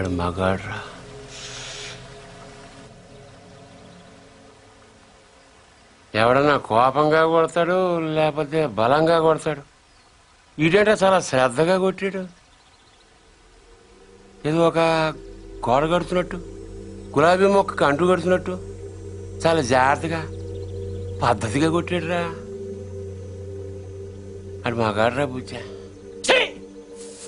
ఆడు మగాడ్రా. ఎవడన్నా కోపంగా కొడతాడు లేకపోతే బలంగా కొడతాడు. ఈడేంటో చాలా శ్రద్ధగా కొట్టాడు. ఏదో ఒక గోడ కడుతున్నట్టు, గులాబీ మొక్కకు అంటు కడుతున్నట్టు చాలా జాగ్రత్తగా పద్ధతిగా కొట్టాడురా. ఆడు మగాడ్రా బుజ్జా.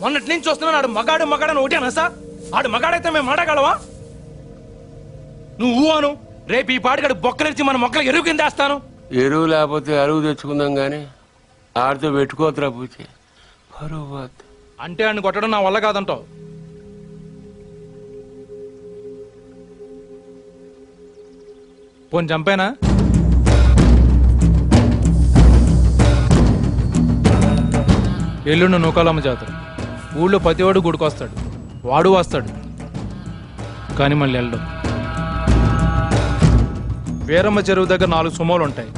మొన్నటి నుంచి చూస్తున్నాను ఆడు మగాడు మగాడని ఒకటేనా సార్? ఆడు మగాడైతే మేము మాట్లాడగలవా? నువ్వు అను, రేపు ఈ పాటికాడు బొక్కలిచ్చి మన మొక్కలు ఎరువు కింద వేస్తాను. ఎరువు లేకపోతే అరువు తెచ్చుకుందాం గాని ఆడితో పెట్టుకోతురా బుజ్జి. పరువు అంటే ఆయన కొట్టడం నా వల్ల కాదంటావు. పోని చంపేనా? ఎల్లుండి నూకాలమ్మ జాతర. ఊళ్ళో ప్రతివాడు గుడికొస్తాడు, వాడు వస్తాడు, కానీ మళ్ళీ వెళ్ళడం. వీరమ్మ చెరువు దగ్గర 4 సుమోలు ఉంటాయి.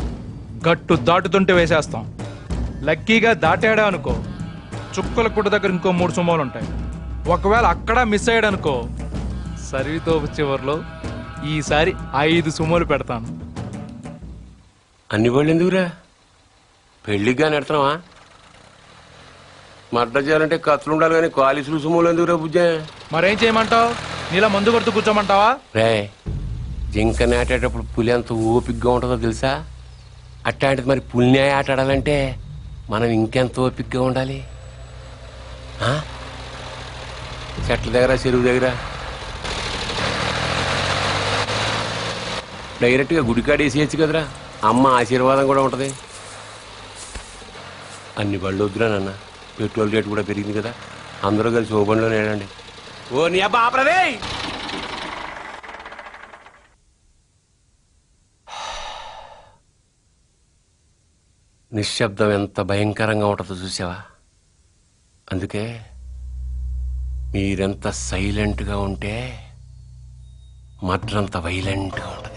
గట్టు దాటుతుంటే వేసేస్తాం. లక్కీగా దాటాడా అనుకో, చుక్కల గుట్ట దగ్గర ఇంకో 3 సుమోలు ఉంటాయి. ఒకవేళ అక్కడ మిస్ అయ్యాడనుకో, సరితో చివరిలో ఈసారి 5 సుమోలు పెడతాను. అన్ని వాళ్ళు ఎందుకురా? పెళ్లిగా నెడతావా? మర్డ చేయాలంటే కత్తులు ఉండాలి కానీ కాలిసులు సుమోలు ఎందుకురా బుజ్జా? మరేం చేయమంటావు? నీలా మందు కొడుతూ కూర్చోమంటావా? రే, జింక నాటేటప్పుడు పులి ఎంత ఓపికగా ఉంటుందో తెలుసా? అట్లాంటిది మరి పులిని ఆట ఆడాలంటే మనం ఇంకెంత ఓపికగా ఉండాలి. చెట్ల దగ్గర చెరువు దగ్గర డైరెక్ట్గా గుడికాడ వేసేయచ్చు కదరా. అమ్మ ఆశీర్వాదం కూడా ఉంటుంది. అన్ని బళ్ళు వద్దురా నాన్న, పెట్రోల్ రేటు కూడా పెరిగింది కదా. అందరూ కలిసి ఓ బండిలోనే వెళ్ళండి. ఓ నీ అబ్బా ఆపరదే. నిశ్శబ్దం ఎంత భయంకరంగా ఉంటుందో చూసావా? అందుకే మీరెంత సైలెంట్గా ఉంటే మర్డర్ అంత వైలెంట్గా ఉంటుంది.